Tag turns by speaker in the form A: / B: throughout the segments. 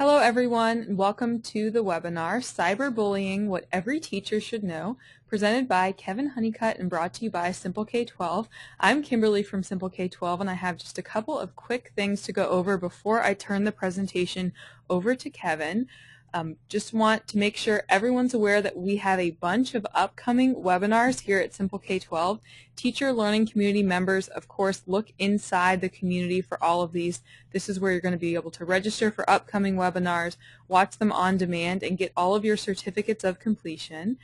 A: Hello everyone, and welcome to the webinar, Cyberbullying, What Every Teacher Should Know, presented by Kevin Honeycutt and brought to you by Simple K-12. I'm Kimberly from Simple K-12, and I have just a couple of quick things to go over before I turn the presentation over to Kevin. Just want to make sure everyone's aware that we have a bunch of upcoming webinars here at Simple K-12. Teacher learning community members, of course, look inside the community for all of these. This is where you're going to be able to register for upcoming webinars, watch them on demand, and get all of your certificates of completion.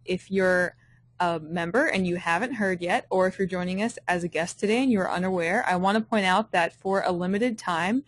A: If you're a member and you haven't heard yet, or if you're joining us as a guest today and you're unaware, I want to point out that for a limited time,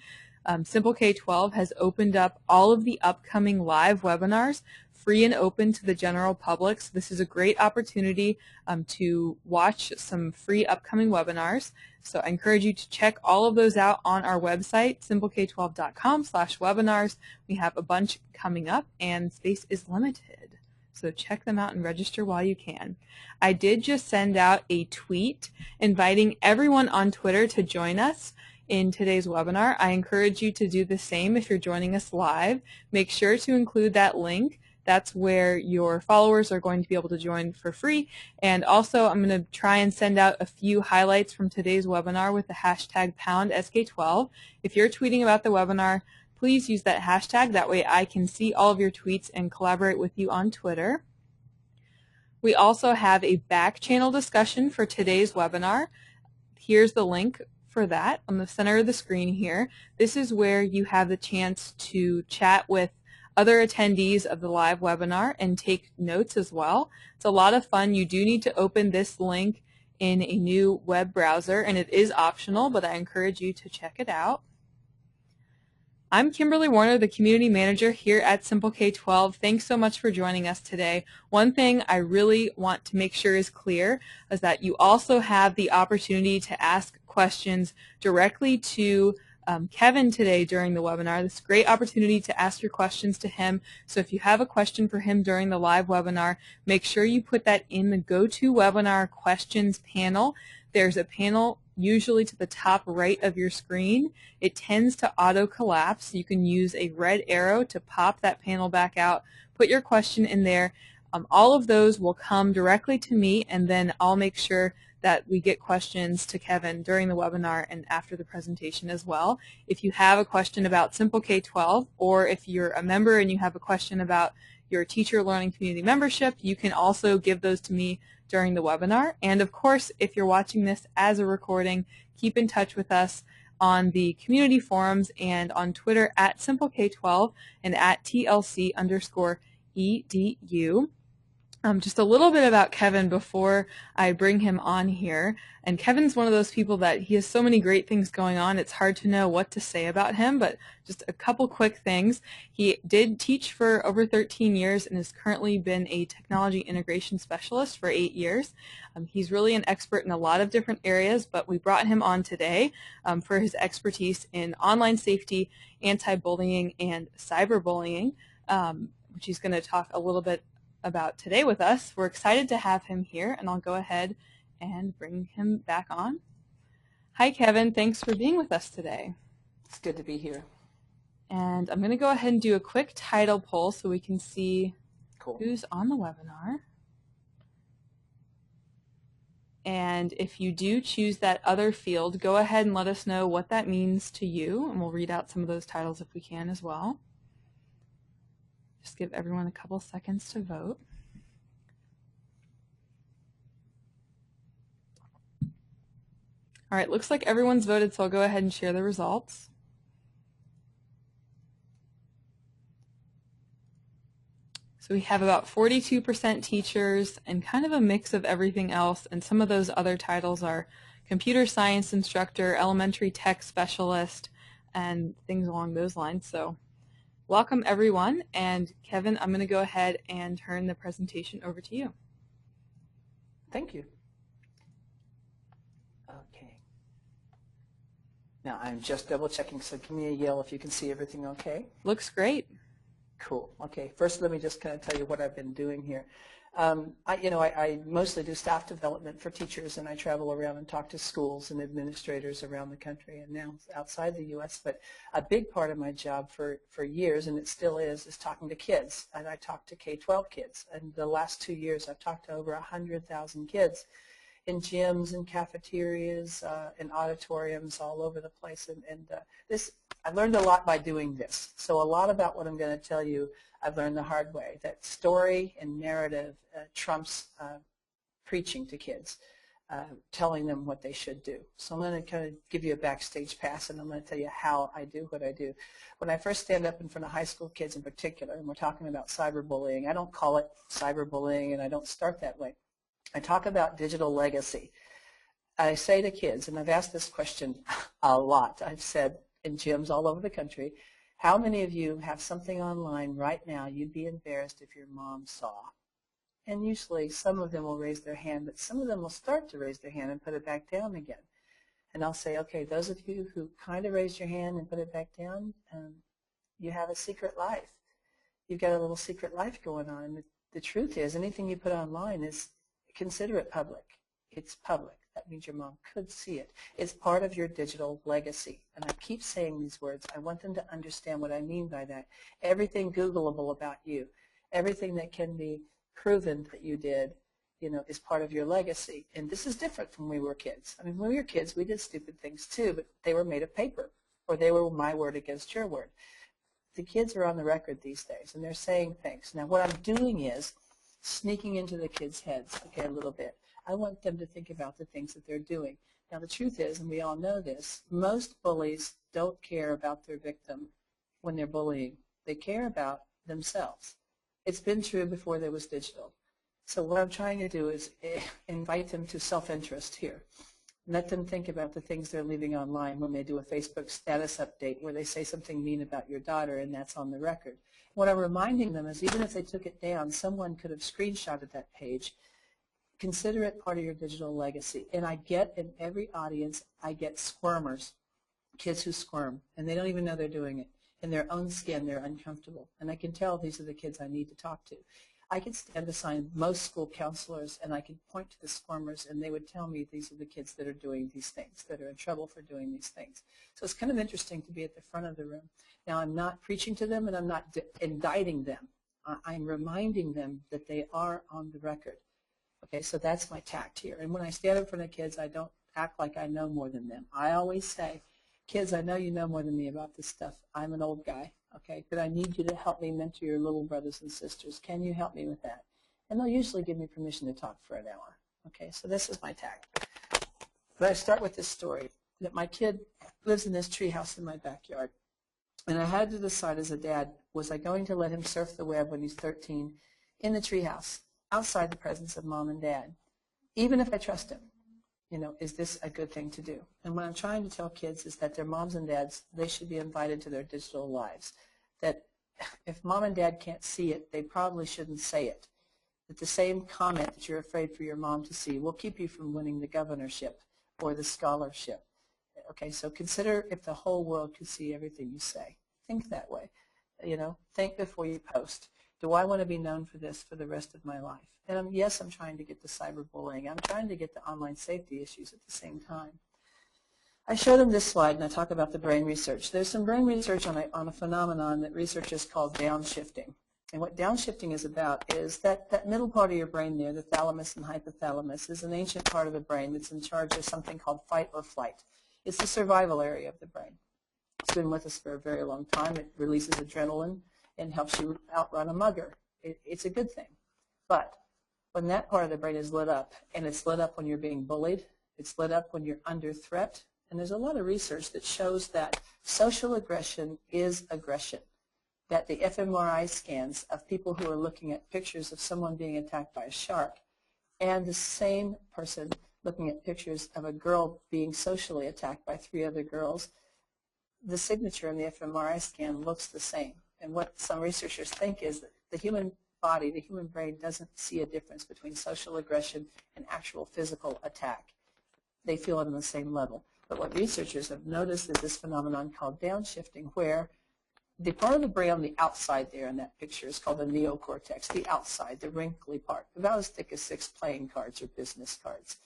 A: Simple K-12 has opened up all of the upcoming live webinars free and open to the general public. So this is a great opportunity to watch some free upcoming webinars. So I encourage you to check all of those out on our website, simpleK12.com/webinars. We have a bunch coming up and space is limited. So check them out and register while you can. I did just send out a tweet inviting everyone on Twitter to join us in today's webinar. I encourage you to do the same if you're joining us live. Make sure to include that link. That's where your followers are going to be able to join for free. And also, I'm going to try and send out a few highlights from today's webinar with the hashtag #SK12. If you're tweeting about the webinar, please use that hashtag. That way I can see all of your tweets and collaborate with you on Twitter. We also have a back channel discussion for today's webinar. Here's the link for that on the center of the screen here. This is where you have the chance to chat with other attendees of the live webinar and take notes as well. It's a lot of fun. You do need to open this link in a new web browser, and it is optional, but I encourage you to check it out. I'm Kimberly Warner, the Community Manager here at Simple K-12. Thanks so much for joining us today. One thing I really want to make sure is clear is that you also have the opportunity to ask questions directly to Kevin today during the webinar. This is a great opportunity to ask your questions to him. So if you have a question for him during the live webinar, make sure you put that in the GoToWebinar questions panel. There's a panel usually to the top right of your screen. It tends to auto-collapse. You can use a red arrow to pop that panel back out, put your question in there. All of those will come directly to me, and then I'll make sure that we get questions to Kevin during the webinar and after the presentation as well. If you have a question about Simple K-12, or if you're a member and you have a question about your teacher learning community membership, you can also give those to me during the webinar. And of course, if you're watching this as a recording, keep in touch with us on the community forums and on Twitter at SimpleK12 and at TLC_EDU. Just a little bit about Kevin before I bring him on here. And Kevin's one of those people that he has so many great things going on, it's hard to know what to say about him, but just a couple quick things. He did teach for over 13 years and has currently been a technology integration specialist for 8 years. He's really an expert in a lot of different areas, but we brought him on today for his expertise in online safety, anti-bullying, and cyberbullying, which he's going to talk a little bit about today with us. We're excited to have him here, and I'll go ahead and bring him back on. Hi, Kevin. Thanks for being with us today.
B: It's good to be here.
A: And I'm going to go ahead and do a quick title poll so we can see
B: Cool.
A: who's on the webinar. And if you do choose that other field, go ahead and let us know what that means to you, and we'll read out some of those titles if we can as well. Just give everyone a couple seconds to vote. All right, looks like everyone's voted, so I'll go ahead and share the results. So we have about 42% teachers and kind of a mix of everything else, and some of those other titles are computer science instructor, elementary tech specialist, and things along those lines. So welcome everyone, and Kevin, I'm going to go ahead and turn the presentation over to you.
B: Thank you. Okay. Now I'm just double checking, so give me a yell if you can see everything okay.
A: Looks great.
B: Cool. Okay. First, let me just kind of tell you what I've been doing here. I mostly do staff development for teachers, and I travel around and talk to schools and administrators around the country and now outside the U.S. But a big part of my job for years, and it still is talking to kids. And I talk to K-12 kids. And the last 2 years, I've talked to over 100,000 kids in gyms and cafeterias and auditoriums all over the place. I learned a lot by doing this. So a lot about what I'm going to tell you, I've learned the hard way, that story and narrative trumps preaching to kids, telling them what they should do. So I'm going to kind of give you a backstage pass, and I'm going to tell you how I do what I do. When I first stand up in front of high school kids in particular, and we're talking about cyberbullying, I don't call it cyberbullying, and I don't start that way. I talk about digital legacy. I say to kids, and I've asked this question a lot, I've said in gyms all over the country, how many of you have something online right now you'd be embarrassed if your mom saw? And usually some of them will raise their hand, but some of them will start to raise their hand and put it back down again. And I'll say, okay, those of you who kind of raised your hand and put it back down, you have a secret life. You've got a little secret life going on. And the truth is, anything you put online is, consider it public. It's public. That means your mom could see it. It's part of your digital legacy. And I keep saying these words. I want them to understand what I mean by that. Everything Googleable about you, everything that can be proven that you did, is part of your legacy. And this is different from when we were kids. I mean, when we were kids, we did stupid things too, but they were made of paper, or they were my word against your word. The kids are on the record these days, and they're saying things. Now, what I'm doing is sneaking into the kids' heads, okay, a little bit. I want them to think about the things that they're doing. Now, the truth is, and we all know this, most bullies don't care about their victim when they're bullying. They care about themselves. It's been true before there was digital. So what I'm trying to do is invite them to self-interest here. Let them think about the things they're leaving online when they do a Facebook status update where they say something mean about your daughter, and that's on the record. What I'm reminding them is even if they took it down, someone could have screenshotted that page. Consider it part of your digital legacy. And I get in every audience, I get squirmers, kids who squirm, and they don't even know they're doing it. In their own skin, they're uncomfortable. And I can tell these are the kids I need to talk to. I could stand beside most school counselors, and I could point to the squirmers, and they would tell me these are the kids that are doing these things, that are in trouble for doing these things. So it's kind of interesting to be at the front of the room. Now, I'm not preaching to them, and I'm not indicting them. I'm reminding them that they are on the record. Okay, so that's my tact here. And when I stand in front of kids, I don't act like I know more than them. I always say, kids, I know you know more than me about this stuff. I'm an old guy, okay, but I need you to help me mentor your little brothers and sisters. Can you help me with that? And they'll usually give me permission to talk for an hour. Okay, so this is my tact. But I start with this story, that my kid lives in this treehouse in my backyard. And I had to decide as a dad, was I going to let him surf the web when he's 13 in the treehouse, outside the presence of mom and dad, even if I trust him? Is this a good thing to do? And what I'm trying to tell kids is that their moms and dads, they should be invited to their digital lives. That if mom and dad can't see it, they probably shouldn't say it. That the same comment that you're afraid for your mom to see will keep you from winning the governorship or the scholarship. Okay, so consider if the whole world could see everything you say. Think that way. Think before you post. Do I want to be known for this for the rest of my life? And yes, I'm trying to get the cyberbullying. I'm trying to get the online safety issues at the same time. I show them this slide, and I talk about the brain research. There's some brain research on a phenomenon that researchers call downshifting. And what downshifting is about is that middle part of your brain there, the thalamus and hypothalamus, is an ancient part of the brain that's in charge of something called fight or flight. It's the survival area of the brain. It's been with us for a very long time. It releases adrenaline and helps you outrun a mugger. It's a good thing. But when that part of the brain is lit up, and it's lit up when you're being bullied, it's lit up when you're under threat, and there's a lot of research that shows that social aggression is aggression, that the fMRI scans of people who are looking at pictures of someone being attacked by a shark and the same person looking at pictures of a girl being socially attacked by 3 other girls, the signature in the fMRI scan looks the same. And what some researchers think is that the human body, the human brain, doesn't see a difference between social aggression and actual physical attack. They feel it on the same level. But what researchers have noticed is this phenomenon called downshifting, where the part of the brain on the outside there in that picture is called the neocortex, the outside, the wrinkly part, about as thick as 6 playing cards or business cards.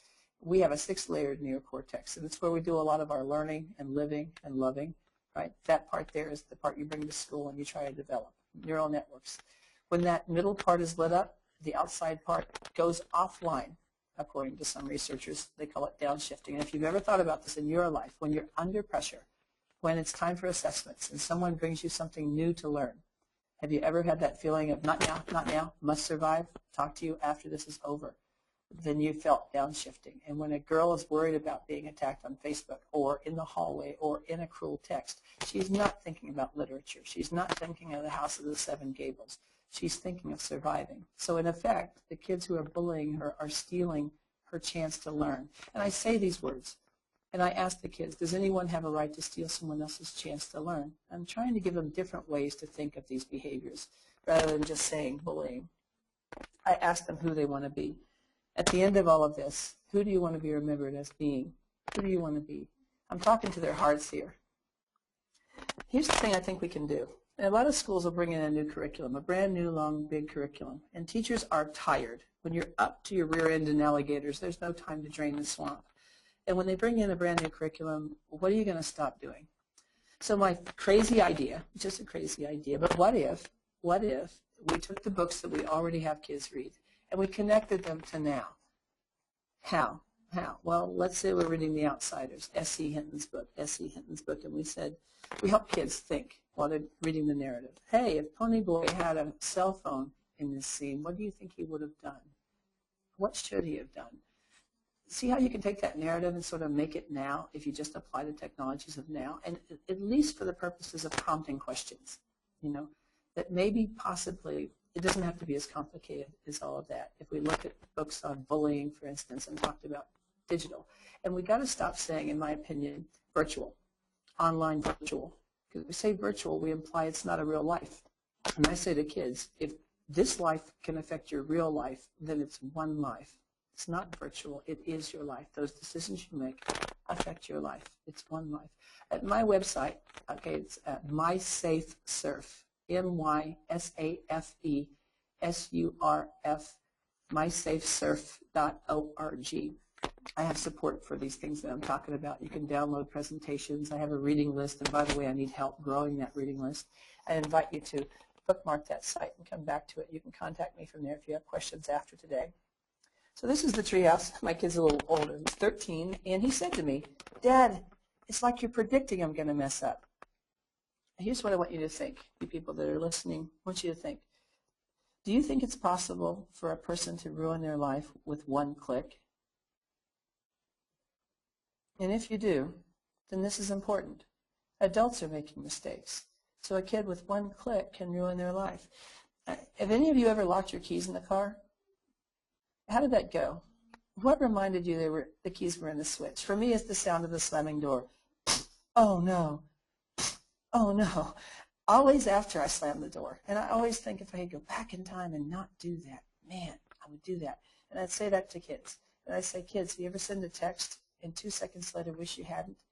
B: We have a 6-layered neocortex, and it's where we do a lot of our learning and living and loving, right? That part there is the part you bring to school and you try to develop, neural networks. When that middle part is lit up, the outside part goes offline, according to some researchers. They call it downshifting. And if you've ever thought about this in your life, when you're under pressure, when it's time for assessments and someone brings you something new to learn, have you ever had that feeling of not now, must survive, talk to you after this is over? Then you felt downshifting. And when a girl is worried about being attacked on Facebook or in the hallway or in a cruel text, she's not thinking about literature. She's not thinking of the House of the Seven Gables. She's thinking of surviving. So in effect, the kids who are bullying her are stealing her chance to learn. And I say these words. And I ask the kids, does anyone have a right to steal someone else's chance to learn? I'm trying to give them different ways to think of these behaviors rather than just saying bullying. I ask them who they want to be. At the end of all of this, who do you want to be remembered as being? Who do you want to be? I'm talking to their hearts here. Here's the thing I think we can do. And a lot of schools will bring in a new curriculum, a brand new, long, big curriculum. And teachers are tired. When you're up to your rear end in alligators, there's no time to drain the swamp. And when they bring in a brand new curriculum, what are you going to stop doing? So my crazy idea, just a crazy idea, but what if we took the books that we already have kids read and we connected them to now? How? Well, let's say we're reading The Outsiders, S.E. Hinton's book, and we said, we help kids think while they're reading the narrative. Hey, if Ponyboy had a cell phone in this scene, what do you think he would have done? What should he have done? See how you can take that narrative and sort of make it now if you just apply the technologies of now, and at least for the purposes of prompting questions, that maybe possibly it doesn't have to be as complicated as all of that. If we look at books on bullying, for instance, and talked about digital, and we got to stop saying, in my opinion, virtual, online virtual, because we say virtual, we imply it's not a real life. And I say to kids, if this life can affect your real life, then it's one life. It's not virtual. It is your life. Those decisions you make affect your life. It's one life. At my website, okay, it's at MySafeSurf, MySafeSurf, mysafesurf.org. I have support for these things that I'm talking about. You can download presentations. I have a reading list, and by the way, I need help growing that reading list. I invite you to bookmark that site and come back to it. You can contact me from there if you have questions after today. So this is the treehouse. My kid's a little older. He's 13, and he said to me, Dad, it's like you're predicting I'm going to mess up. Here's what I want you to think, you people that are listening. I want you to think. Do you think it's possible for a person to ruin their life with one click? And if you do, then this is important. Adults are making mistakes. So a kid with one click can ruin their life. Have any of you ever locked your keys in the car? How did that go? What reminded you the keys were in the switch? For me, it's the sound of the slamming door. Oh, no. Oh, no. Always after I slam the door. And I always think if I could go back in time and not do that, man, I would do that. And I'd say that to kids. And I'd say, kids, do you ever send a text and 2 seconds later wish you hadn't?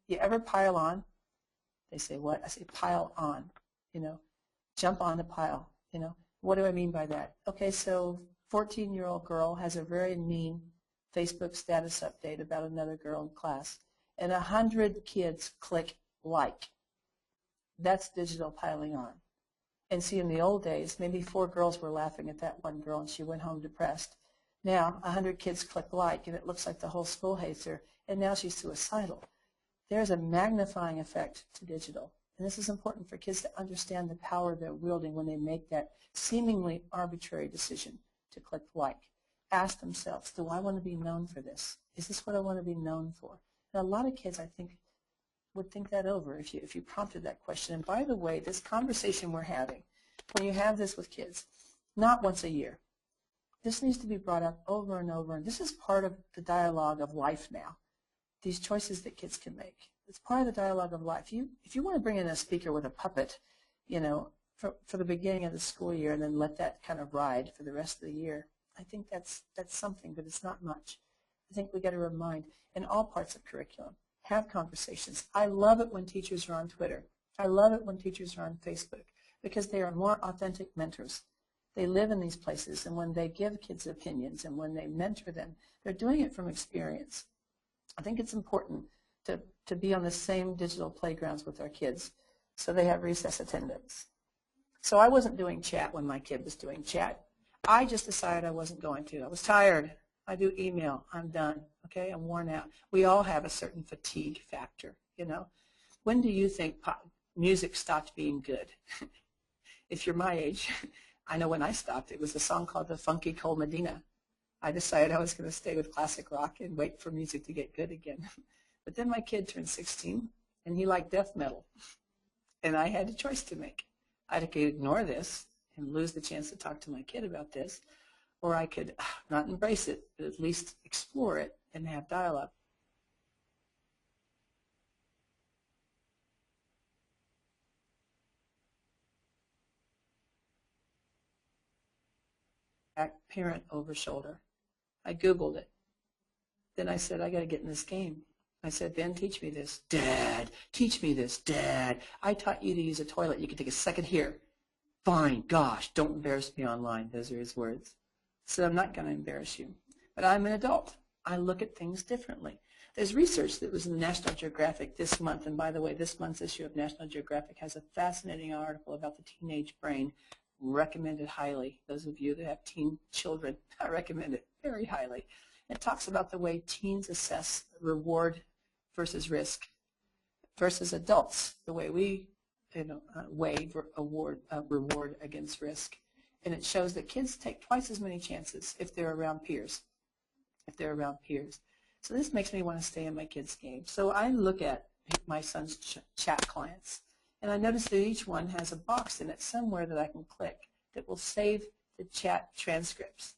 B: You ever pile on? They say, what? I say, pile on. Jump on the pile. What do I mean by that? Okay, so 14-year-old girl has a very mean Facebook status update about another girl in class, and 100 kids click like. That's digital piling on. And see, in the old days, maybe 4 girls were laughing at that one girl, and she went home depressed. Now, 100 kids click like, and it looks like the whole school hates her, and now she's suicidal. There's a magnifying effect to digital. And this is important for kids to understand the power they're wielding when they make that seemingly arbitrary decision to click like. Ask themselves, do I want to be known for this? Is this what I want to be known for? And a lot of kids, I think, would think that over if you prompted that question. And by the way, this conversation we're having, when you have this with kids, not once a year. This needs to be brought up over and over. And this is part of the dialogue of life now, these choices that kids can make. It's part of the dialogue of life. If you want to bring in a speaker with a puppet, for the beginning of the school year and then let that kind of ride for the rest of the year, I think that's something, but it's not much. I think we got to remind in all parts of curriculum, have conversations. I love it when teachers are on Twitter I love it when teachers are on Facebook because they are more authentic mentors. They live in these places, and when they give kids opinions and when they mentor them, they're doing it from experience. I think it's important to be on the same digital playgrounds with our kids so they have recess attendance. So I wasn't doing chat when my kid was doing chat. I just decided I wasn't going to. I was tired. I do email. I'm done. Okay, I'm worn out. We all have a certain fatigue factor, you know. When do you think music stopped being good? If you're my age, I know when I stopped. It was a song called The Funky Cole Medina. I decided I was going to stay with classic rock and wait for music to get good again. But then my kid turned 16, and he liked death metal. And I had a choice to make. I could ignore this and lose the chance to talk to my kid about this, or I could not embrace it, but at least explore it and have dialogue. Parent over shoulder. I Googled it. Then I said, I got to get in this game. I said, Ben, teach me this. Dad, teach me this. Dad, I taught you to use a toilet. You can take a second here. Fine, gosh, don't embarrass me online. Those are his words. So I'm not going to embarrass you. But I'm an adult. I look at things differently. There's research that was in National Geographic this month, and by the way, this month's issue of National Geographic has a fascinating article about the teenage brain. Recommended highly. Those of you that have teen children, I recommend it very highly. It talks about the way teens assess reward versus risk versus adults, the way we weigh reward against risk. And it shows that kids take twice as many chances if they're around peers. So this makes me want to stay in my kids' game. So I look at my son's chat clients, and I notice that each one has a box in it somewhere that I can click that will save the chat transcripts.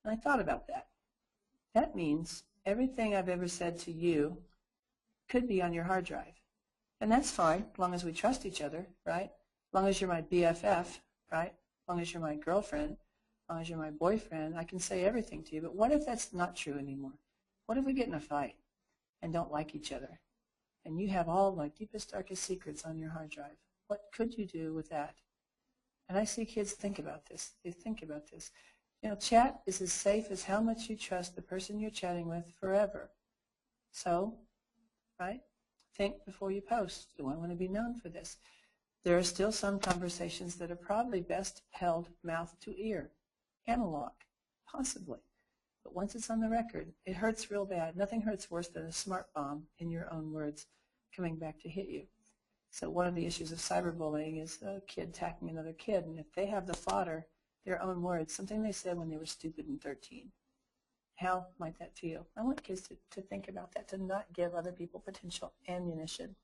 B: And I thought about that. That means everything I've ever said to you could be on your hard drive. And that's fine, as long as we trust each other, right? As long as you're my BFF, right? As long as you're my girlfriend, as long as you're my boyfriend, I can say everything to you. But what if that's not true anymore? What if we get in a fight and don't like each other? And you have all my deepest, darkest secrets on your hard drive. What could you do with that? And I see kids think about this. They think about this. You know, chat is as safe as how much you trust the person you're chatting with forever. So, right, think before you post. Do I want to be known for this? There are still some conversations that are probably best held mouth to ear, analog, possibly. But once it's on the record, it hurts real bad. Nothing hurts worse than a smart bomb, in your own words, coming back to hit you. So one of the issues of cyberbullying is a kid attacking another kid, and if they have the fodder, their own words, something they said when they were stupid and 13, how might that feel? I want kids to think about that, to not give other people potential ammunition.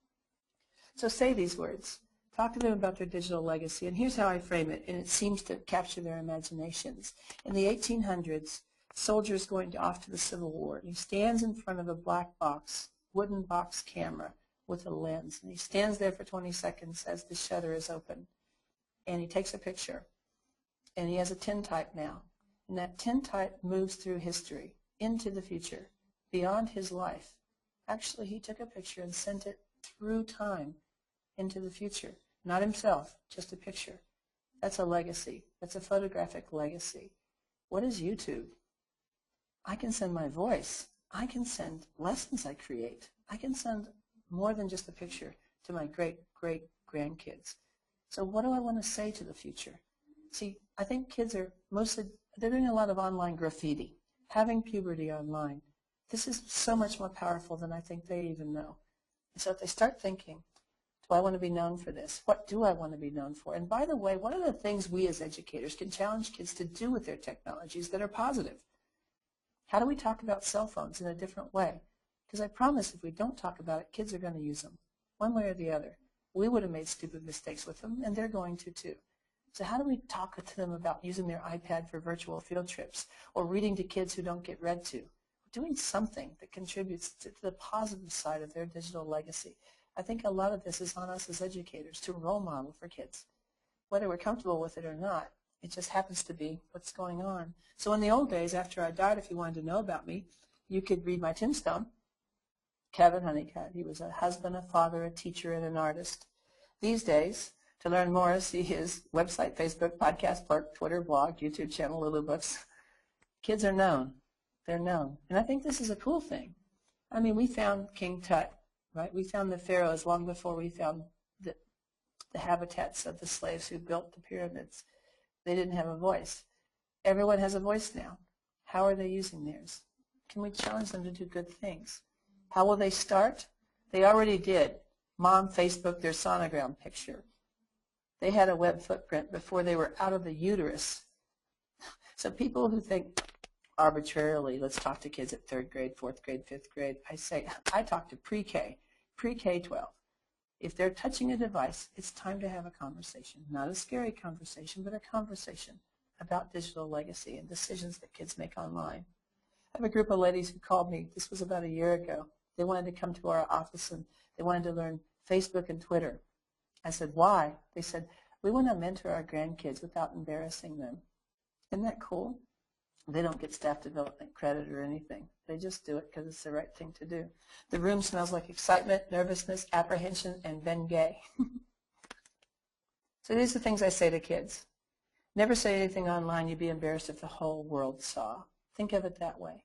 B: So say these words. Talk to them about their digital legacy, and here's how I frame it, and it seems to capture their imaginations. In the 1800s, soldiers going off to the Civil War, and he stands in front of a black box, wooden box camera with a lens, and he stands there for 20 seconds as the shutter is open, and he takes a picture, and he has a tintype now, and that tintype moves through history into the future, beyond his life. Actually, he took a picture and sent it through time into the future, not himself, just a picture. That's a legacy. That's a photographic legacy. What is YouTube? I can send my voice. I can send lessons I create. I can send more than just a picture to my great-great-grandkids. So what do I want to say to the future? See, I think kids are they're doing a lot of online graffiti, having puberty online. This is so much more powerful than I think they even know. And so if they start thinking, do I want to be known for this? What do I want to be known for? And by the way, what are the things we as educators can challenge kids to do with their technologies that are positive? How do we talk about cell phones in a different way? Because I promise if we don't talk about it, kids are going to use them, one way or the other. We would have made stupid mistakes with them, and they're going to too. So how do we talk to them about using their iPad for virtual field trips or reading to kids who don't get read to? Doing something that contributes to the positive side of their digital legacy. I think a lot of this is on us as educators to role model for kids. Whether we're comfortable with it or not, it just happens to be what's going on. So in the old days, after I died, if you wanted to know about me, you could read my tombstone. Kevin Honeycutt. He was a husband, a father, a teacher, and an artist. these days. To learn more, see his website, Facebook, podcast, Twitter, blog, YouTube channel, Lulu Books. Kids are known. They're known. And I think this is a cool thing. I mean, we found King Tut, right? We found the pharaohs long before we found the habitats of the slaves who built the pyramids. They didn't have a voice. Everyone has a voice now. How are they using theirs? Can we challenge them to do good things? How will they start? They already did. Mom Facebooked their sonogram picture. They had a web footprint before they were out of the uterus. So people who think arbitrarily, let's talk to kids at 3rd grade, 4th grade, 5th grade, I talk to pre-K, pre-K-12. If they're touching a device, it's time to have a conversation. Not a scary conversation, but a conversation about digital legacy and decisions that kids make online. I have a group of ladies who called me, this was about a year ago. They wanted to come to our office and they wanted to learn Facebook and Twitter. I said, why? They said, we want to mentor our grandkids without embarrassing them. Isn't that cool? They don't get staff development credit or anything. They just do it because it's the right thing to do. The room smells like excitement, nervousness, apprehension, and Bengay. So these are the things I say to kids. Never say anything online you'd be embarrassed if the whole world saw. Think of it that way.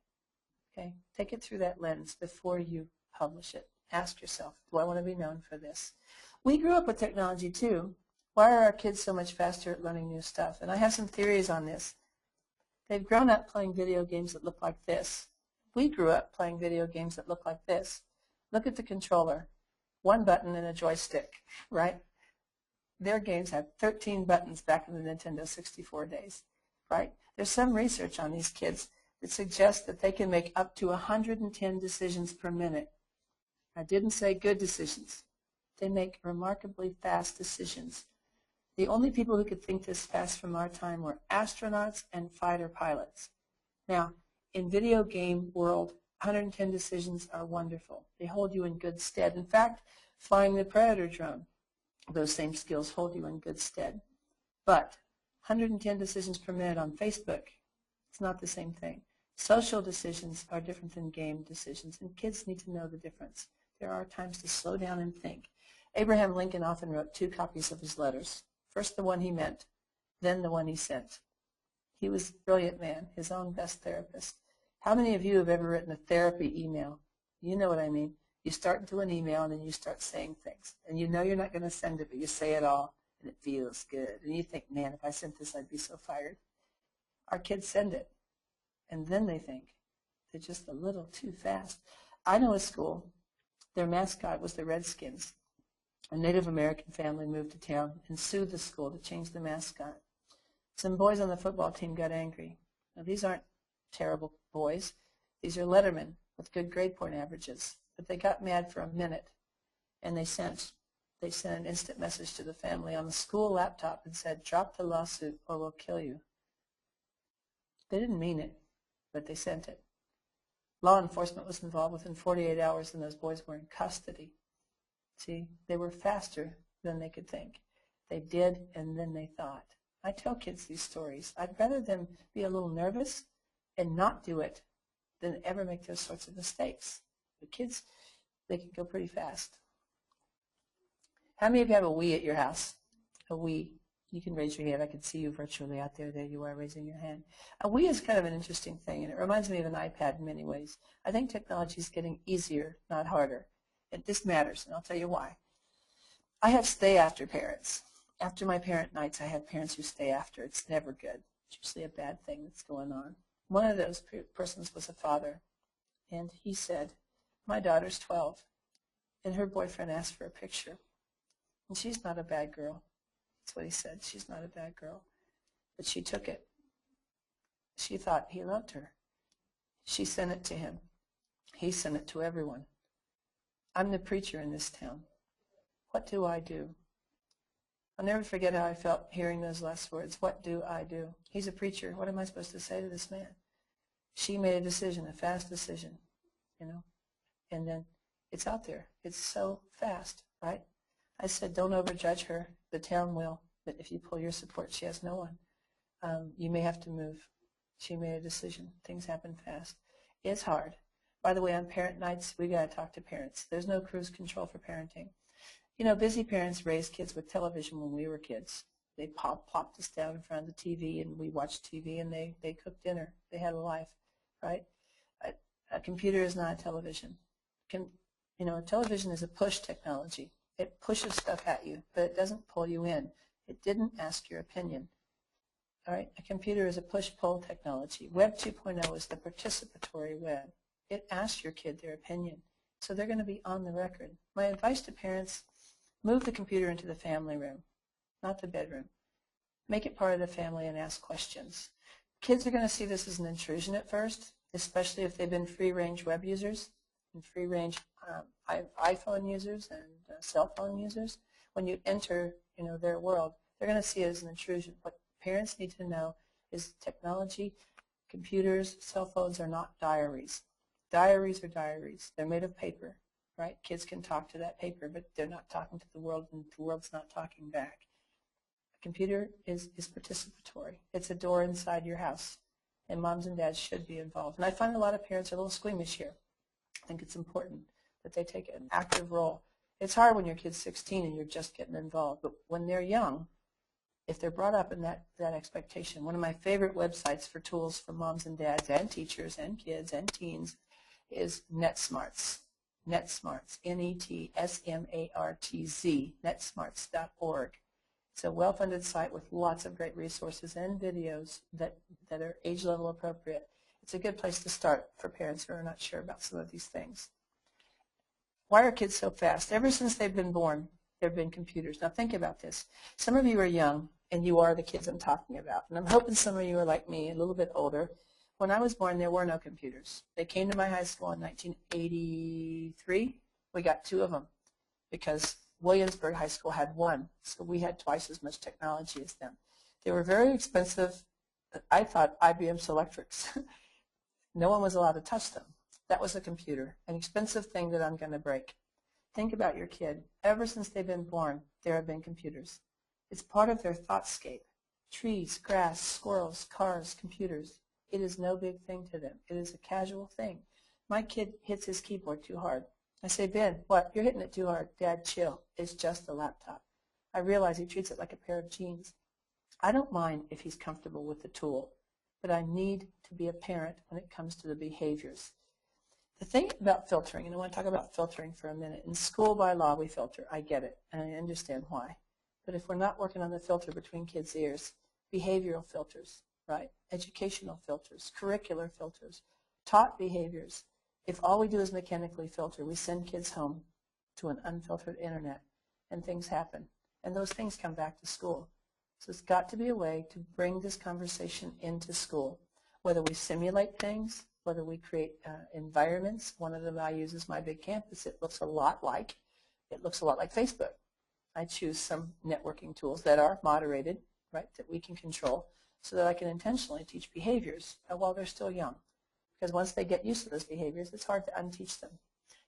B: Okay? Take it through that lens before you publish it. Ask yourself, do I want to be known for this? We grew up with technology too. Why are our kids so much faster at learning new stuff? And I have some theories on this. They've grown up playing video games that look like this. We grew up playing video games that look like this. Look at the controller. 1 button and a joystick, right? Their games had 13 buttons back in the Nintendo 64 days, right? There's some research on these kids that suggests that they can make up to 110 decisions per minute. I didn't say good decisions. They make remarkably fast decisions. The only people who could think this fast from our time were astronauts and fighter pilots. Now, in video game world, 110 decisions are wonderful. They hold you in good stead. In fact, flying the Predator drone, those same skills hold you in good stead. But 110 decisions per minute on Facebook, it's not the same thing. Social decisions are different than game decisions, and kids need to know the difference. There are times to slow down and think. Abraham Lincoln often wrote 2 copies of his letters. First the one he meant, then the one he sent. He was a brilliant man, his own best therapist. How many of you have ever written a therapy email? You know what I mean. You start into an email and then you start saying things. And you know you're not going to send it, but you say it all, and it feels good. And you think, man, if I sent this, I'd be so fired. Our kids send it, and then they think they're just a little too fast. I know a school, their mascot was the Redskins. A Native American family moved to town and sued the school to change the mascot. Some boys on the football team got angry. Now, these aren't terrible boys. These are lettermen with good grade point averages. But they got mad for a minute, and they sent an instant message to the family on the school laptop and said, drop the lawsuit or we'll kill you. They didn't mean it, but they sent it. Law enforcement was involved within 48 hours, and those boys were in custody. See, they were faster than they could think. They did, and then they thought. I tell kids these stories. I'd rather them be a little nervous and not do it than ever make those sorts of mistakes. The kids, they can go pretty fast. How many of you have a Wii at your house? A Wii. You can raise your hand. I can see you virtually out there. There you are raising your hand. A Wii is kind of an interesting thing, and it reminds me of an iPad in many ways. I think technology is getting easier, not harder. This matters, and I'll tell you why. I have stay-after parents. After my parent nights, I have parents who stay after. It's never good. It's usually a bad thing that's going on. One of those persons was a father, and he said, my daughter's 12, and her boyfriend asked for a picture, and she's not a bad girl. That's what he said. She's not a bad girl. But she took it. She thought he loved her. She sent it to him. He sent it to everyone. I'm the preacher in this town. What do I do? I'll never forget how I felt hearing those last words. What do I do? He's a preacher. What am I supposed to say to this man? She made a decision, a fast decision, and then it's out there. It's so fast, right? I said, don't overjudge her. The town will, but if you pull your support, she has no one. You may have to move. She made a decision. Things happen fast. It's hard. By the way, on parent nights, we got to talk to parents. There's no cruise control for parenting. You know, busy parents raised kids with television when we were kids. They plopped us down in front of the TV, and we watched TV, and they cooked dinner. They had a life, right? A computer is not a television. You know, a television is a push technology. It pushes stuff at you, but it doesn't pull you in. It didn't ask your opinion. All right, a computer is a push-pull technology. Web 2.0 is the participatory web. It asks your kid their opinion, so they're going to be on the record. My advice to parents, move the computer into the family room, not the bedroom. Make it part of the family and ask questions. Kids are going to see this as an intrusion at first, especially if they've been free-range web users and free-range iPhone users and cell phone users. When you enter, you know, their world, they're going to see it as an intrusion. What parents need to know is technology, computers, cell phones are not diaries. Diaries are diaries. They're made of paper, right? Kids can talk to that paper, but they're not talking to the world, and the world's not talking back. A computer is participatory. It's a door inside your house, and moms and dads should be involved. And I find a lot of parents are a little squeamish here. I think it's important that they take an active role. It's hard when your kid's 16 and you're just getting involved, but when they're young, if they're brought up in that expectation, one of my favorite websites for tools for moms and dads and teachers and kids and teens is NetSmartz. NetSmartz, N-E-T-S-M-A-R-T-Z, netsmartz.org. It's a well-funded site with lots of great resources and videos that are age level appropriate. It's a good place to start for parents who are not sure about some of these things. Why are kids so fast? Ever since they've been born, there have been computers. Now think about this. Some of you are young, and you are the kids I'm talking about. And I'm hoping some of you are like me, a little bit older. When I was born, there were no computers. They came to my high school in 1983. We got 2 of them because Williamsburg High School had 1, so we had twice as much technology as them. They were very expensive. I thought IBM Selectrics. No one was allowed to touch them. That was a computer, an expensive thing that I'm going to break. Think about your kid. Ever since they've been born, there have been computers. It's part of their thoughtscape. Trees, grass, squirrels, cars, computers. It is no big thing to them. It is a casual thing. My kid hits his keyboard too hard. I say, Ben, what? You're hitting it too hard. Dad, chill. It's just a laptop. I realize he treats it like a pair of jeans. I don't mind if he's comfortable with the tool, but I need to be a parent when it comes to the behaviors. The thing about filtering, and I want to talk about filtering for a minute. In school, by law, we filter. I get it, and I understand why. But if we're not working on the filter between kids' ears, behavioral filters, right? Educational filters, curricular filters, taught behaviors. If all we do is mechanically filter, we send kids home to an unfiltered internet, and things happen. And those things come back to school. So it's got to be a way to bring this conversation into school, whether we simulate things, whether we create environments. One of them I use is My Big Campus. It looks a lot like Facebook. I choose some networking tools that are moderated, right, that we can control, so that I can intentionally teach behaviors while they're still young. Because once they get used to those behaviors, it's hard to unteach them.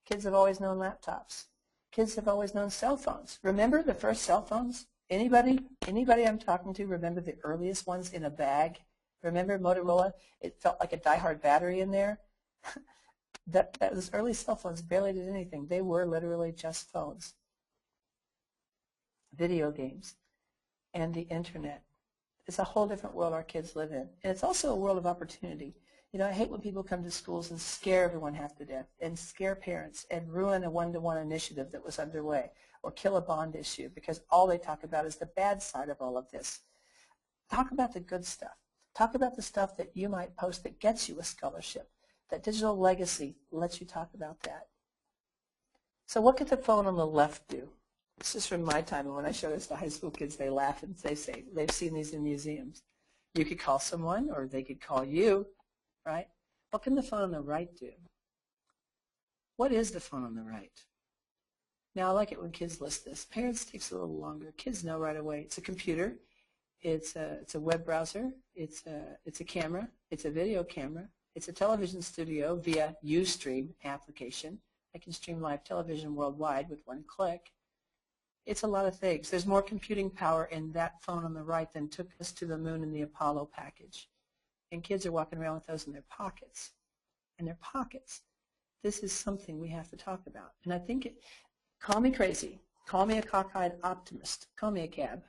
B: Kids have always known laptops. Kids have always known cell phones. Remember the first cell phones? Anybody I'm talking to remember the earliest ones in a bag? Remember Motorola? It felt like a die-hard battery in there. Those early cell phones barely did anything. They were literally just phones. Video games and the internet. It's a whole different world our kids live in. And it's also a world of opportunity. You know, I hate when people come to schools and scare everyone half to death and scare parents and ruin a one-to-one initiative that was underway or kill a bond issue because all they talk about is the bad side of all of this. Talk about the good stuff. Talk about the stuff that you might post that gets you a scholarship. That digital legacy lets you talk about that. So what could the phone on the left do? This is from my time, and when I show this to high school kids, they laugh and they say they've seen these in museums. You could call someone, or they could call you, right? What can the phone on the right do? What is the phone on the right? Now, I like it when kids list this. Parents, takes a little longer. Kids know right away. It's a computer. It's a web browser. It's a camera. It's a video camera. It's a television studio via Ustream application. I can stream live television worldwide with one click. It's a lot of things. There's more computing power in that phone on the right than took us to the moon in the Apollo package. And kids are walking around with those in their pockets. In their pockets. This is something we have to talk about. And I think call me crazy. Call me a cockeyed optimist. Call me a cab.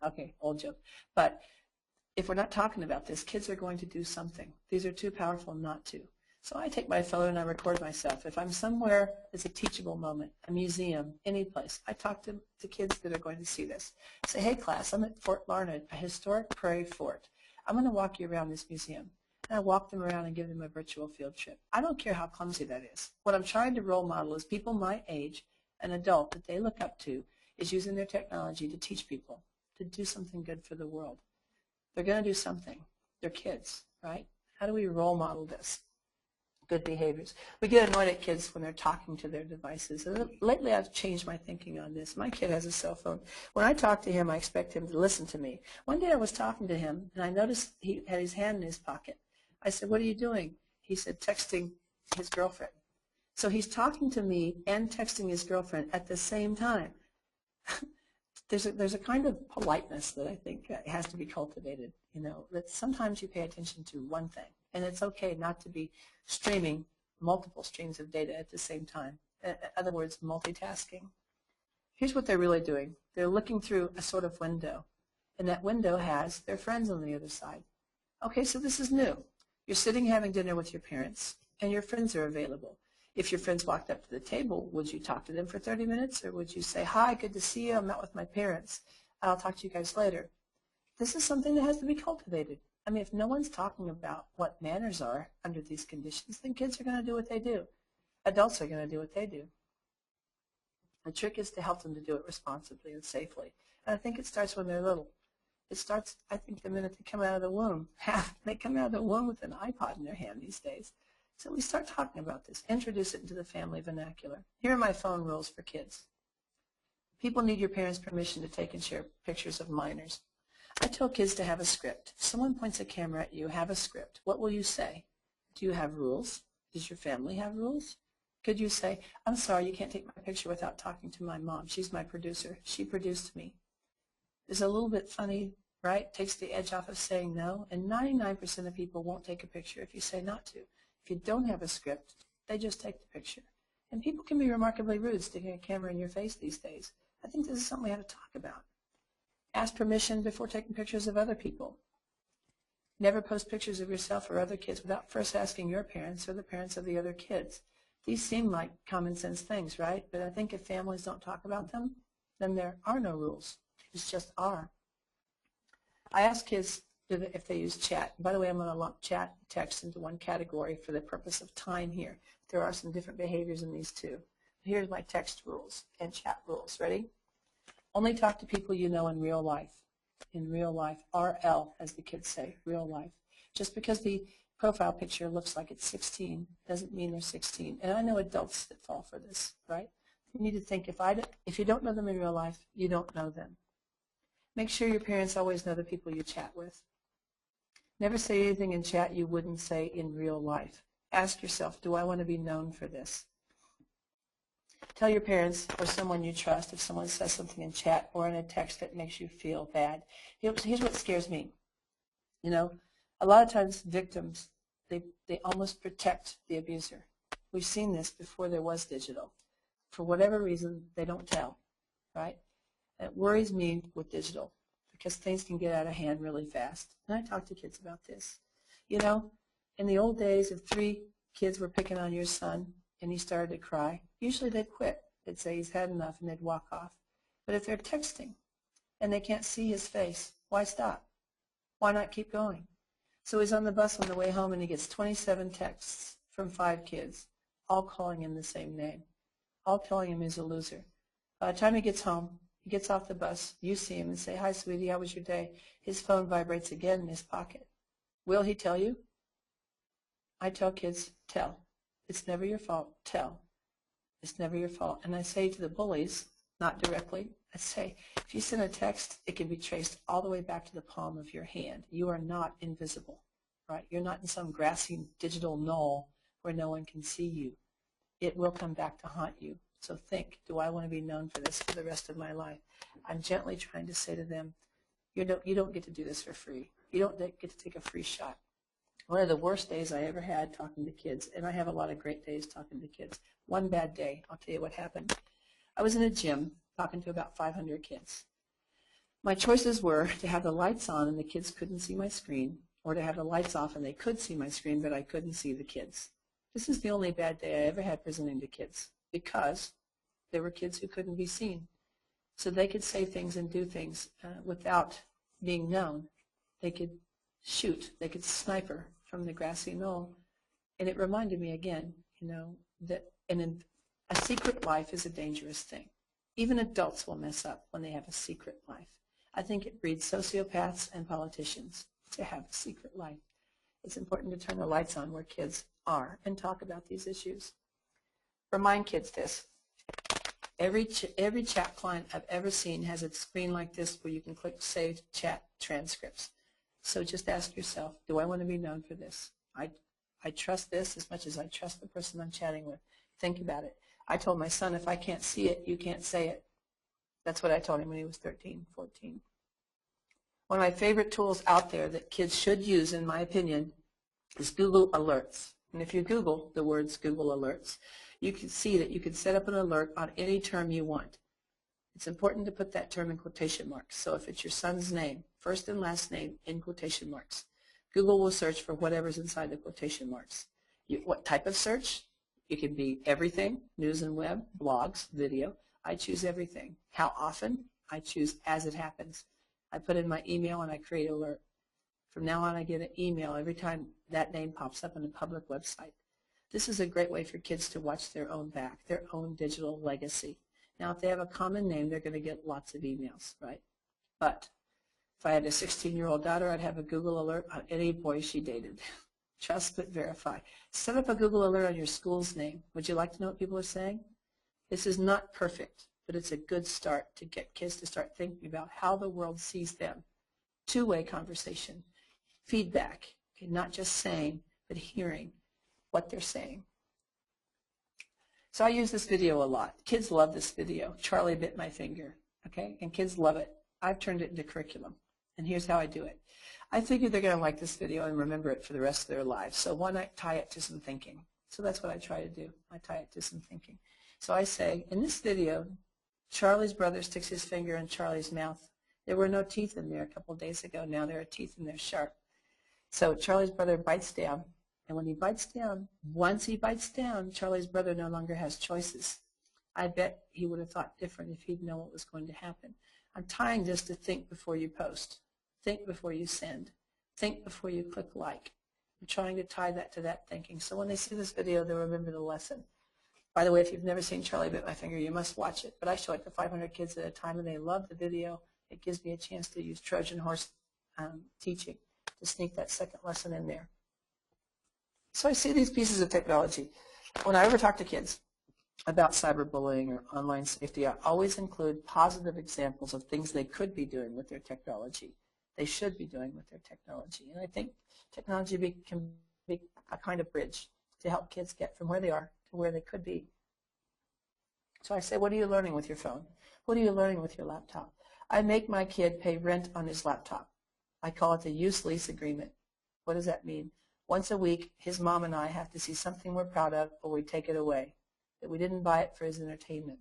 B: Okay, old joke. But if we're not talking about this, kids are going to do something. These are too powerful not to. So I take my phone and I record myself. If I'm somewhere, it's a teachable moment, a museum, any place. I talk to kids that are going to see this. Say, hey class, I'm at Fort Larned, a historic prairie fort. I'm going to walk you around this museum. And I walk them around and give them a virtual field trip. I don't care how clumsy that is. What I'm trying to role model is people my age, an adult that they look up to, is using their technology to teach people, to do something good for the world. They're going to do something. They're kids, right? How do we role model this? Good behaviors. We get annoyed at kids when they're talking to their devices. And lately I've changed my thinking on this. My kid has a cell phone. When I talk to him, I expect him to listen to me. One day I was talking to him, and I noticed he had his hand in his pocket. I said, what are you doing? He said, texting his girlfriend. So he's talking to me and texting his girlfriend at the same time. There's a kind of politeness that I think has to be cultivated, you know, that sometimes you pay attention to one thing, and it's okay not to be streaming multiple streams of data at the same time. In other words, multitasking. Here's what they're really doing. They're looking through a sort of window, and that window has their friends on the other side. Okay, so this is new. You're sitting having dinner with your parents, and your friends are available. If your friends walked up to the table, would you talk to them for 30 minutes, or would you say, hi, good to see you, I'm out with my parents, I'll talk to you guys later? This is something that has to be cultivated. I mean, if no one's talking about what manners are under these conditions, then kids are going to do what they do. Adults are going to do what they do. The trick is to help them to do it responsibly and safely. And I think it starts when they're little. It starts, I think, the minute they come out of the womb. They come out of the womb with an iPod in their hand these days. So we start talking about this, introduce it into the family vernacular. Here are my phone rules for kids. People need your parents' permission to take and share pictures of minors. I tell kids to have a script. If someone points a camera at you, have a script. What will you say? Do you have rules? Does your family have rules? Could you say, I'm sorry, you can't take my picture without talking to my mom. She's my producer. She produced me. It's a little bit funny, right? Takes the edge off of saying no. And 99% of people won't take a picture if you say not to. If you don't have a script, they just take the picture. And people can be remarkably rude sticking a camera in your face these days. I think this is something we have to talk about. Ask permission before taking pictures of other people. Never post pictures of yourself or other kids without first asking your parents or the parents of the other kids. These seem like common sense things, right? But I think if families don't talk about them, then there are no rules. It's just are. I ask kids if they use chat. By the way, I'm going to lump chat and text into one category for the purpose of time here. There are some different behaviors in these two. Here's my text rules and chat rules. Ready? Only talk to people you know in real life. In real life. RL, as the kids say, real life. Just because the profile picture looks like it's 16 doesn't mean they're 16. And I know adults that fall for this, right? You need to think, if you don't know them in real life, you don't know them. Make sure your parents always know the people you chat with. Never say anything in chat you wouldn't say in real life. Ask yourself, do I want to be known for this? Tell your parents or someone you trust if someone says something in chat or in a text that makes you feel bad. Here's what scares me. You know, a lot of times victims, they almost protect the abuser. We've seen this before there was digital. For whatever reason, they don't tell, right? It worries me with digital because things can get out of hand really fast. And I talk to kids about this. You know, in the old days, if 3 kids were picking on your son and he started to cry, usually they'd quit. They'd say he's had enough and they'd walk off. But if they're texting and they can't see his face, why stop? Why not keep going? So he's on the bus on the way home and he gets 27 texts from 5 kids, all calling him the same name, all telling him he's a loser. By the time he gets home, he gets off the bus, you see him and say, hi, sweetie, how was your day? His phone vibrates again in his pocket. Will he tell you? I tell kids, tell. It's never your fault. Tell. It's never your fault. And I say to the bullies, not directly, I say, if you send a text, it can be traced all the way back to the palm of your hand. You are not invisible, right? You're not in some grassy digital knoll where no one can see you. It will come back to haunt you. So think, do I want to be known for this for the rest of my life? I'm gently trying to say to them, you don't get to do this for free. You don't get to take a free shot. One of the worst days I ever had talking to kids, and I have a lot of great days talking to kids. One bad day, I'll tell you what happened. I was in a gym, talking to about 500 kids. My choices were to have the lights on and the kids couldn't see my screen, or to have the lights off and they could see my screen but I couldn't see the kids. This is the only bad day I ever had presenting to kids, because there were kids who couldn't be seen. So they could say things and do things without being known. They could shoot, they could sniper from the grassy knoll. And it reminded me again, that a secret life is a dangerous thing. Even adults will mess up when they have a secret life. I think it breeds sociopaths and politicians to have a secret life. It's important to turn the lights on where kids are and talk about these issues. Remind kids this. Every chat client I've ever seen has a screen like this where you can click Save Chat Transcripts. So just ask yourself, do I want to be known for this? I trust this as much as I trust the person I'm chatting with. Think about it. I told my son, if I can't see it, you can't say it. That's what I told him when he was 13, 14. One of my favorite tools out there that kids should use, in my opinion, is Google Alerts. And if you Google the words Google Alerts, you can see that you can set up an alert on any term you want. It's important to put that term in quotation marks. So if it's your son's name, first and last name in quotation marks, Google will search for whatever's inside the quotation marks. What type of search? It can be everything, news and web, blogs, video. I choose everything. How often? I choose as it happens. I put in my email and I create an alert. From now on, I get an email every time that name pops up on a public website. This is a great way for kids to watch their own back, their own digital legacy. Now, if they have a common name, they're going to get lots of emails, right? But if I had a 16-year-old daughter, I'd have a Google alert on any boy she dated. Trust but verify. Set up a Google alert on your school's name. Would you like to know what people are saying? This is not perfect, but it's a good start to get kids to start thinking about how the world sees them. Two-way conversation, feedback, okay, not just saying, but hearing what they're saying. So I use this video a lot. Kids love this video. Charlie bit my finger, okay? And kids love it. I've turned it into curriculum, and here's how I do it. I figure they're going to like this video and remember it for the rest of their lives. So why not tie it to some thinking? So that's what I try to do. I tie it to some thinking. So I say, in this video, Charlie's brother sticks his finger in Charlie's mouth. There were no teeth in there a couple days ago. Now there are teeth and they're sharp. So Charlie's brother bites down. And when he bites down, once he bites down, Charlie's brother no longer has choices. I bet he would have thought different if he'd known what was going to happen. I'm tying this to think before you post. Think before you send. Think before you click like. I'm trying to tie that to that thinking. So when they see this video, they'll remember the lesson. By the way, if you've never seen Charlie Bit My Finger, you must watch it. But I show it to 500 kids at a time, and they love the video. It gives me a chance to use Trojan horse teaching to sneak that second lesson in there. So I see these pieces of technology. When I ever talk to kids about cyberbullying or online safety, I always include positive examples of things they could be doing with their technology. They should be doing with their technology. And I think technology can be a kind of bridge to help kids get from where they are to where they could be. So I say, what are you learning with your phone? What are you learning with your laptop? I make my kid pay rent on his laptop. I call it the use-lease agreement. What does that mean? Once a week, his mom and I have to see something we're proud of, or we take it away, that we didn't buy it for his entertainment.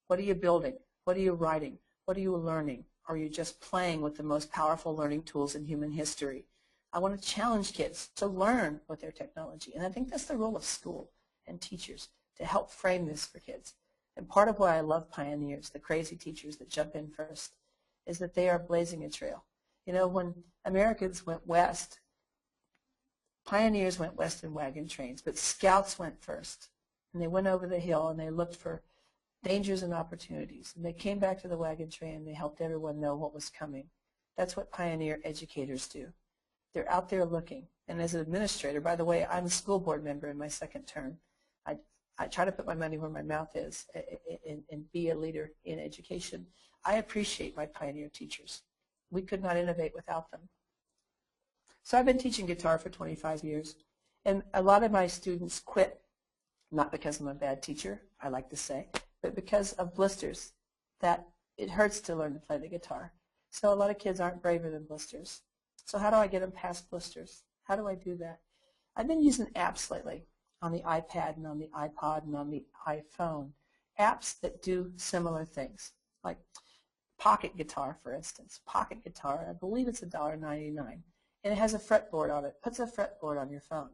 B: What are you building? What are you writing? What are you learning? Or are you just playing with the most powerful learning tools in human history? I want to challenge kids to learn with their technology. And I think that's the role of school and teachers, to help frame this for kids. And part of why I love pioneers, the crazy teachers that jump in first, is that they are blazing a trail. You know, when Americans went west, pioneers went west in wagon trains, but scouts went first. And they went over the hill and they looked for dangers and opportunities. And they came back to the wagon train and they helped everyone know what was coming. That's what pioneer educators do. They're out there looking. And as an administrator, by the way, I'm a school board member in my second term. I try to put my money where my mouth is and be a leader in education. I appreciate my pioneer teachers. We could not innovate without them. So I've been teaching guitar for 25 years, and a lot of my students quit, not because I'm a bad teacher, I like to say, but because of blisters, that it hurts to learn to play the guitar. So a lot of kids aren't braver than blisters. So how do I get them past blisters? How do I do that? I've been using apps lately on the iPad and on the iPod and on the iPhone. apps that do similar things, like Pocket Guitar, for instance. Pocket Guitar, I believe it's $1.99, and it has a fretboard on it. Puts a fretboard on your phone,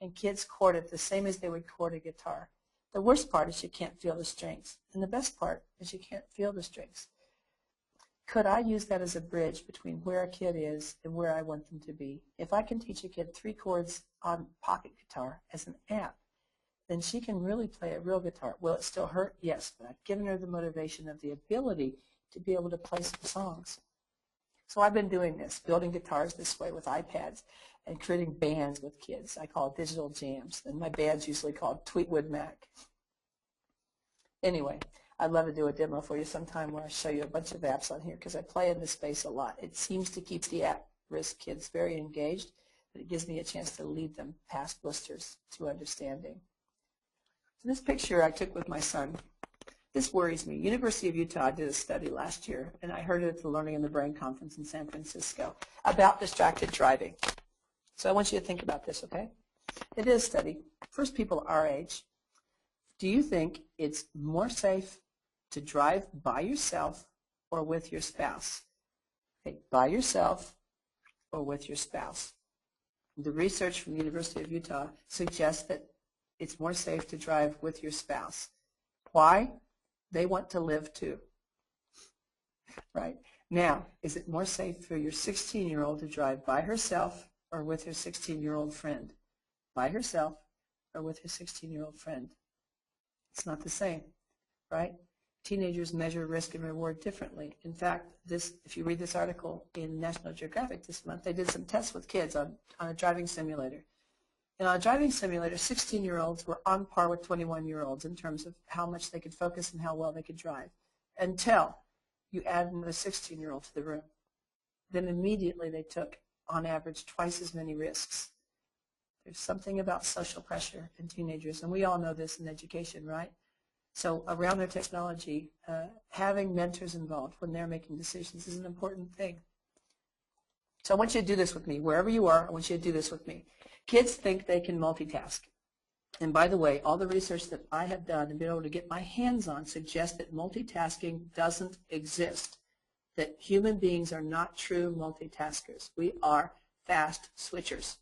B: and kids chord it the same as they would chord a guitar. The worst part is you can't feel the strings, and the best part is you can't feel the strings. Could I use that as a bridge between where a kid is and where I want them to be? If I can teach a kid 3 chords on Pocket Guitar as an app, then she can really play a real guitar. Will it still hurt? Yes, but I've given her the motivation of the ability to be able to play some songs. So I've been doing this, building guitars this way with iPads and creating bands with kids. I call it digital jams, and my band's usually called Tweetwood Mac. Anyway, I'd love to do a demo for you sometime where I show you a bunch of apps on here because I play in this space a lot. It seems to keep the at-risk kids very engaged, but it gives me a chance to lead them past blisters to understanding. So this picture I took with my son. This worries me. University of Utah did a study last year, and I heard it at the Learning in the Brain conference in San Francisco about distracted driving. So I want you to think about this, okay? It is a study. First, people our age. Do you think it's more safe to drive by yourself or with your spouse? Okay, by yourself or with your spouse. The research from the University of Utah suggests that it's more safe to drive with your spouse. Why? They want to live too, right? Now, is it more safe for your 16-year-old to drive by herself or with her 16-year-old friend? By herself or with her 16-year-old friend? It's not the same, right? Teenagers measure risk and reward differently. In fact, if you read this article in National Geographic this month, they did some tests with kids on a driving simulator. And on a driving simulator, 16-year-olds were on par with 21-year-olds in terms of how much they could focus and how well they could drive, until you add another 16-year-old to the room. Then immediately they took, on average, twice as many risks. There's something about social pressure in teenagers, and we all know this in education, right? So around their technology, having mentors involved when they're making decisions is an important thing. So I want you to do this with me. Wherever you are, I want you to do this with me. Kids think they can multitask. And by the way, all the research that I have done and been able to get my hands on suggests that multitasking doesn't exist, that human beings are not true multitaskers. We are fast switchers,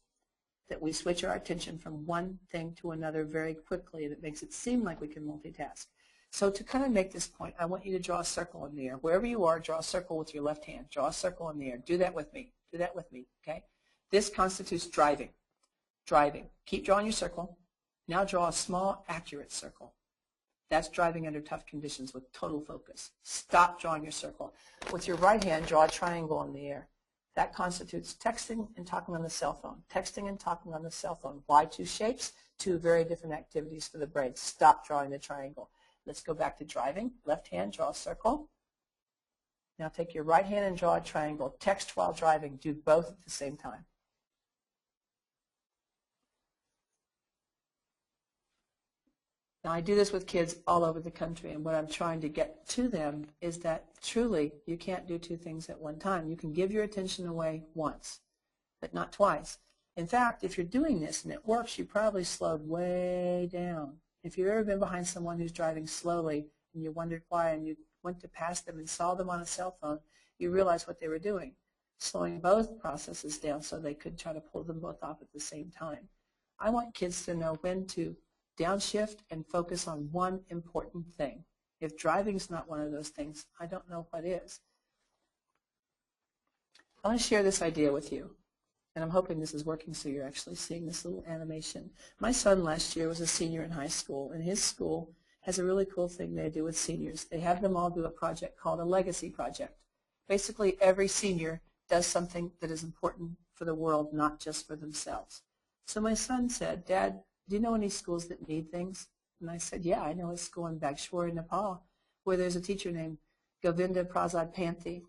B: that we switch our attention from one thing to another very quickly, and it makes it seem like we can multitask. So to kind of make this point, I want you to draw a circle in the air. Wherever you are, draw a circle with your left hand. Draw a circle in the air. Do that with me. Do that with me, okay? This constitutes driving. Driving. Keep drawing your circle. Now draw a small, accurate circle. That's driving under tough conditions with total focus. Stop drawing your circle. With your right hand, draw a triangle in the air. That constitutes texting and talking on the cell phone. Texting and talking on the cell phone. Why two shapes? Two very different activities for the brain. Stop drawing the triangle. Let's go back to driving. Left hand, draw a circle. Now take your right hand and draw a triangle. Text while driving. Do both at the same time. Now I do this with kids all over the country, and what I'm trying to get to them is that truly you can't do two things at one time. You can give your attention away once, but not twice. In fact, if you're doing this and it works, you probably slowed way down. If you've ever been behind someone who's driving slowly and you wondered why and you went to pass them and saw them on a cell phone, you realize what they were doing, slowing both processes down so they could try to pull them both off at the same time. I want kids to know when to downshift and focus on one important thing. If driving is not one of those things, I don't know what is. I want to share this idea with you, and I'm hoping this is working so you're actually seeing this little animation. My son last year was a senior in high school, and his school has a really cool thing they do with seniors. They have them all do a project called a legacy project. Basically, every senior does something that is important for the world, not just for themselves. So my son said, "Dad, do you know any schools that need things?" And I said, "Yeah, I know a school in Bagshwar, Nepal, where there's a teacher named Govinda Prasad Panthi.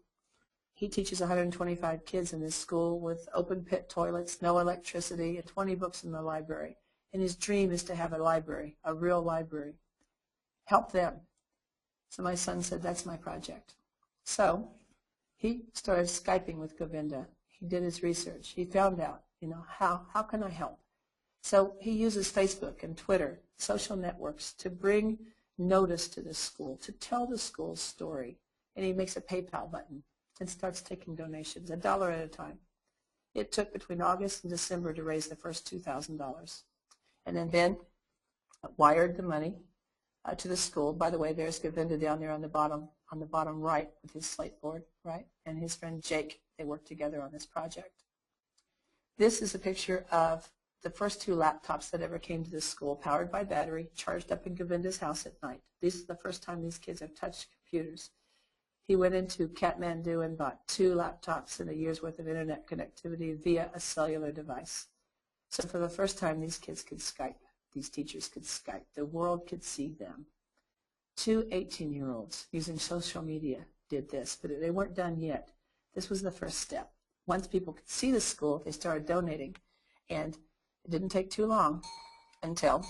B: He teaches 125 kids in his school with open pit toilets, no electricity, and 20 books in the library. And his dream is to have a library, a real library. Help them." So my son said, "That's my project." So he started Skyping with Govinda. He did his research. He found out, how can I help? So he uses Facebook and Twitter, social networks, to bring notice to the school, to tell the school's story. And he makes a PayPal button and starts taking donations, $1 at a time. It took between August and December to raise the first $2,000. And then Ben wired the money to the school. By the way, there's Govinda down there on the bottom right with his slate board, right? And his friend Jake, they worked together on this project. This is a picture of the first 2 laptops that ever came to this school, powered by battery, charged up in Govinda's house at night. This is the first time these kids have touched computers. He went into Kathmandu and bought 2 laptops and a year's worth of internet connectivity via a cellular device. So for the first time, these kids could Skype. These teachers could Skype. The world could see them. 2 18-year-olds using social media did this, but they weren't done yet. This was the first step. Once people could see the school, they started donating. And it didn't take too long until,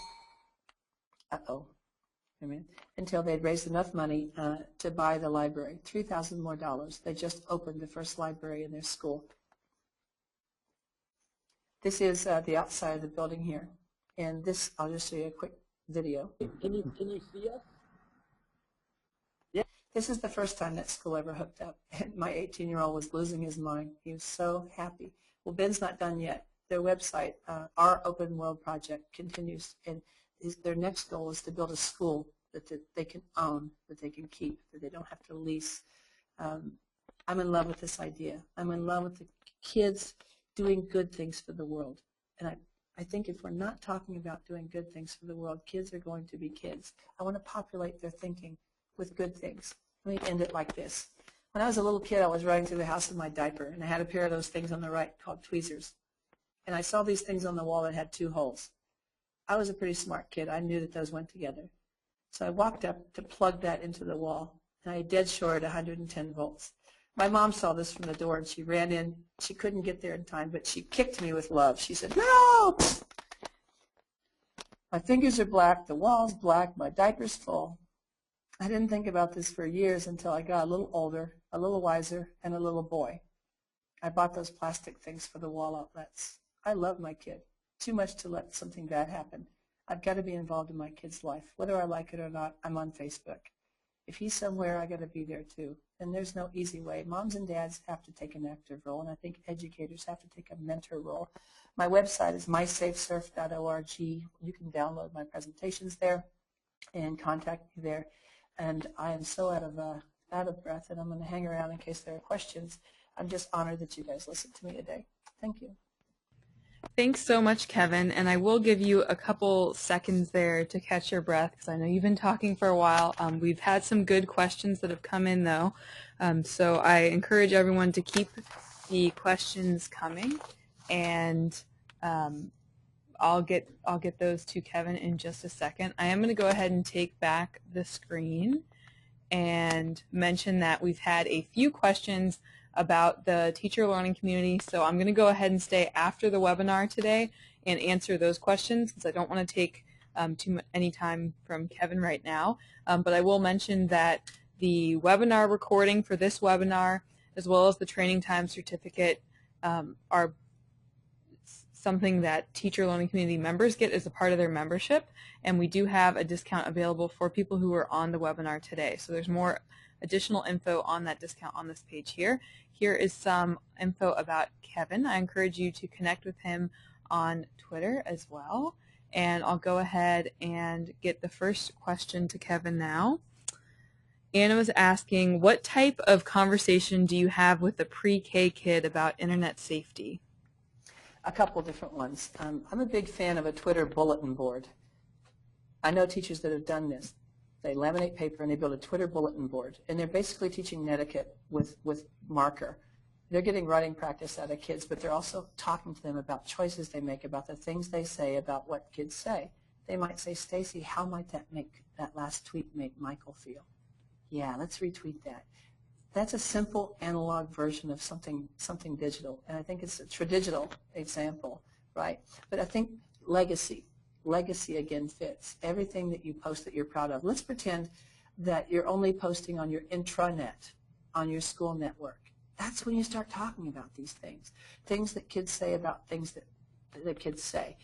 B: until they'd raised enough money to buy the library, $3,000 more. They just opened the first library in their school. This is the outside of the building here. And this, I'll just show you a quick video.
C: Can you see us?
B: Yeah. This is the first time that school ever hooked up. And my 18-year-old was losing his mind. He was so happy. Well, Ben's not done yet. Their website, Our Open World Project, continues. And their next goal is to build a school that they can own, that they can keep, that they don't have to lease. I'm in love with this idea. I'm in love with the kids doing good things for the world. And I think if we're not talking about doing good things for the world, kids are going to be kids. I want to populate their thinking with good things. Let me end it like this. When I was a little kid, I was running through the house in my diaper, and I had a pair of those things on the right called tweezers. And I saw these things on the wall that had 2 holes. I was a pretty smart kid. I knew that those went together. So I walked up to plug that into the wall, and I dead sure at 110 volts. My mom saw this from the door, and she ran in. She couldn't get there in time, but she kicked me with love. She said, "No! My fingers are black, the wall's black, my diaper's full." I didn't think about this for years until I got a little older, a little wiser, and a little boy. I bought those plastic things for the wall outlets. I love my kid too much to let something bad happen. I've got to be involved in my kid's life. Whether I like it or not, I'm on Facebook. If he's somewhere, I got to be there too. And there's no easy way. Moms and dads have to take an active role, and I think educators have to take a mentor role. My website is mysafesurf.org. You can download my presentations there and contact me there. And I am so out of breath, and I'm going to hang around in case there are questions. I'm just honored that you guys listened to me today. Thank you.
A: Thanks so much, Kevin, and I will give you a couple seconds there to catch your breath because I know you've been talking for a while. We've had some good questions that have come in, though, so I encourage everyone to keep the questions coming, and I'll get those to Kevin in just a second. I am going to go ahead and take back the screen and mention that we've had a few questions about the teacher learning community, so I'm going to go ahead and stay after the webinar today and answer those questions because I don't want to take any time from Kevin right now. But I will mention that the webinar recording for this webinar as well as the training time certificate are something that teacher learning community members get as a part of their membership, and we do have a discount available for people who are on the webinar today. So there's more additional info on that discount on this page here. Here is some info about Kevin. I encourage you to connect with him on Twitter as well. And I'll go ahead and get the first question to Kevin now. Anna was asking, what type of conversation do you have with a pre-K kid about internet safety?
B: A couple different ones. I'm a big fan of a Twitter bulletin board. I know teachers that have done this. They laminate paper and they build a Twitter bulletin board, and they're basically teaching netiquette with marker. They're getting writing practice out of kids, but they're also talking to them about choices they make, about the things they say, about what kids say. They might say, "Stacy, how might that last tweet make Michael feel?" Yeah, let's retweet that. That's a simple analog version of something digital, and I think it's a tradigital example, right? But I think legacy again fits. Everything that you post that you're proud of. Let's pretend that you're only posting on your intranet, on your school network. That's when you start talking about these things that kids say about things that the kids say.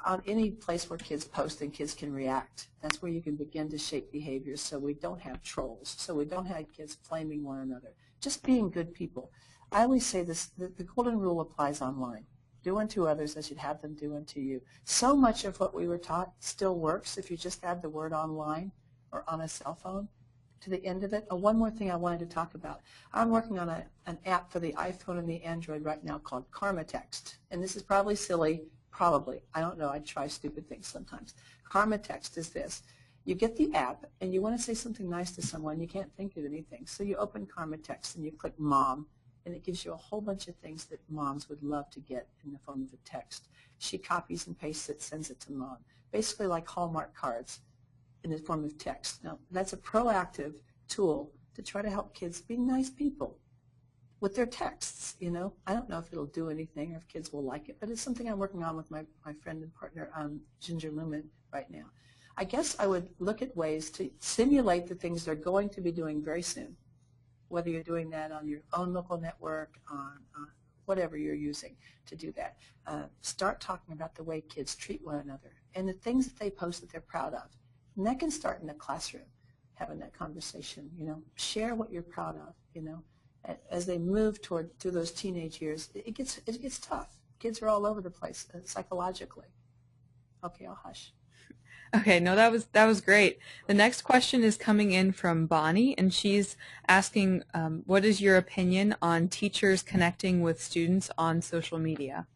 B: on any place where kids post and kids can react. That's where you can begin to shape behaviors so we don't have trolls, so we don't have kids flaming one another. Just being good people. I always say this, the golden rule applies online. Do unto others as you'd have them do unto you. So much of what we were taught still works if you just add the word online or on a cell phone to the end of it. Oh, one more thing I wanted to talk about. I'm working on an app for the iPhone and the Android right now called Karma Text. And this is probably silly, probably. I don't know. I try stupid things sometimes. Karma Text is this. You get the app and you want to say something nice to someone. You can't think of anything. So you open Karma Text and you click Mom. And it gives you a whole bunch of things that moms would love to get in the form of a text. She copies and pastes it, sends it to mom. Basically like Hallmark cards in the form of text. Now, that's a proactive tool to try to help kids be nice people with their texts, you know. I don't know if it'll do anything or if kids will like it, but it's something I'm working on with my friend and partner, Ginger Lumen, right now. I guess I would look at ways to simulate the things they're going to be doing very soon, whether you're doing that on your own local network, on whatever you're using to do that. Start talking about the way kids treat one another and the things that they post that they're proud of. And that can start in the classroom, having that conversation, you know. Share what you're proud of, you know. As they move through those teenage years, it gets tough. Kids are all over the place psychologically. Okay, I'll hush.
A: Okay, no, that was great. The next question is coming in from Bonnie, and she's asking, what is your opinion on teachers connecting with students on social media?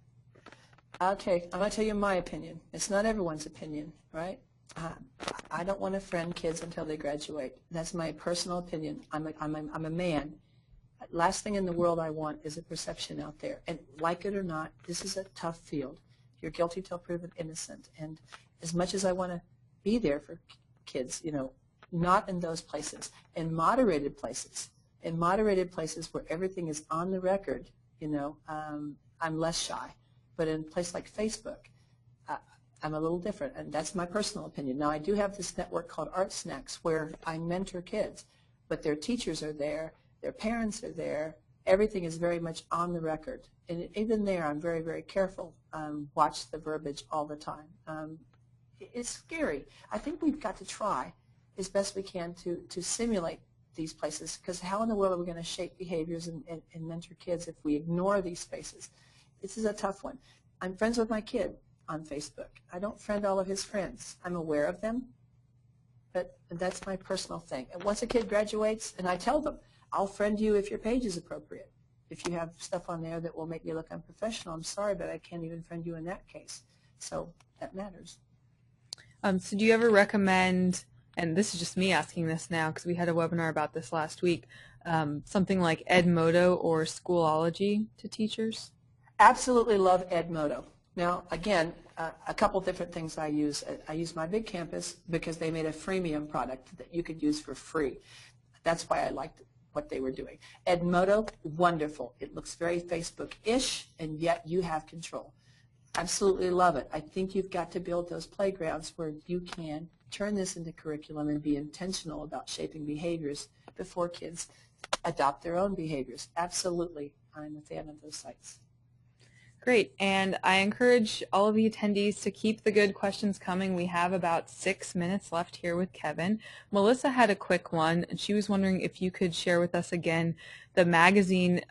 B: Okay, I'm going to tell you my opinion. It's not everyone's opinion, right? I don't want to friend kids until they graduate. That's my personal opinion. I'm a man. Last thing in the world I want is a perception out there. And like it or not, this is a tough field. You're guilty till proven innocent. And as much as I want to be there for kids, you know, not in those places. In moderated places where everything is on the record, you know, I'm less shy. But in a place like Facebook, I'm a little different, and that's my personal opinion. Now, I do have this network called Art Snacks where I mentor kids, but their teachers are there, their parents are there, everything is very much on the record. And even there, I'm very, very careful. Watch the verbiage all the time. It's scary. I think we've got to try as best we can to simulate these places, because how in the world are we going to shape behaviors and mentor kids if we ignore these spaces? This is a tough one. I'm friends with my kid on Facebook. I don't friend all of his friends. I'm aware of them, but that's my personal thing. And once a kid graduates, and I tell them, I'll friend you if your page is appropriate. If you have stuff on there that will make me look unprofessional, I'm sorry, but I can't even friend you in that case. So that matters.
A: So do you ever recommend, and this is just me asking this now because we had a webinar about this last week, something like Edmodo or Schoolology to teachers?
B: Absolutely love Edmodo. Now, again, a couple different things I use. I use My Big Campus because they made a freemium product that you could use for free. That's why I liked what they were doing. Edmodo, wonderful. It looks very Facebook-ish, and yet you have control. Absolutely love it. I think you've got to build those playgrounds where you can turn this into curriculum and be intentional about shaping behaviors before kids adopt their own behaviors. Absolutely, I'm a fan of those sites.
A: Great, and I encourage all of the attendees to keep the good questions coming. We have about 6 minutes left here with Kevin. Melissa had a quick one, and she was wondering if you could share with us again the magazine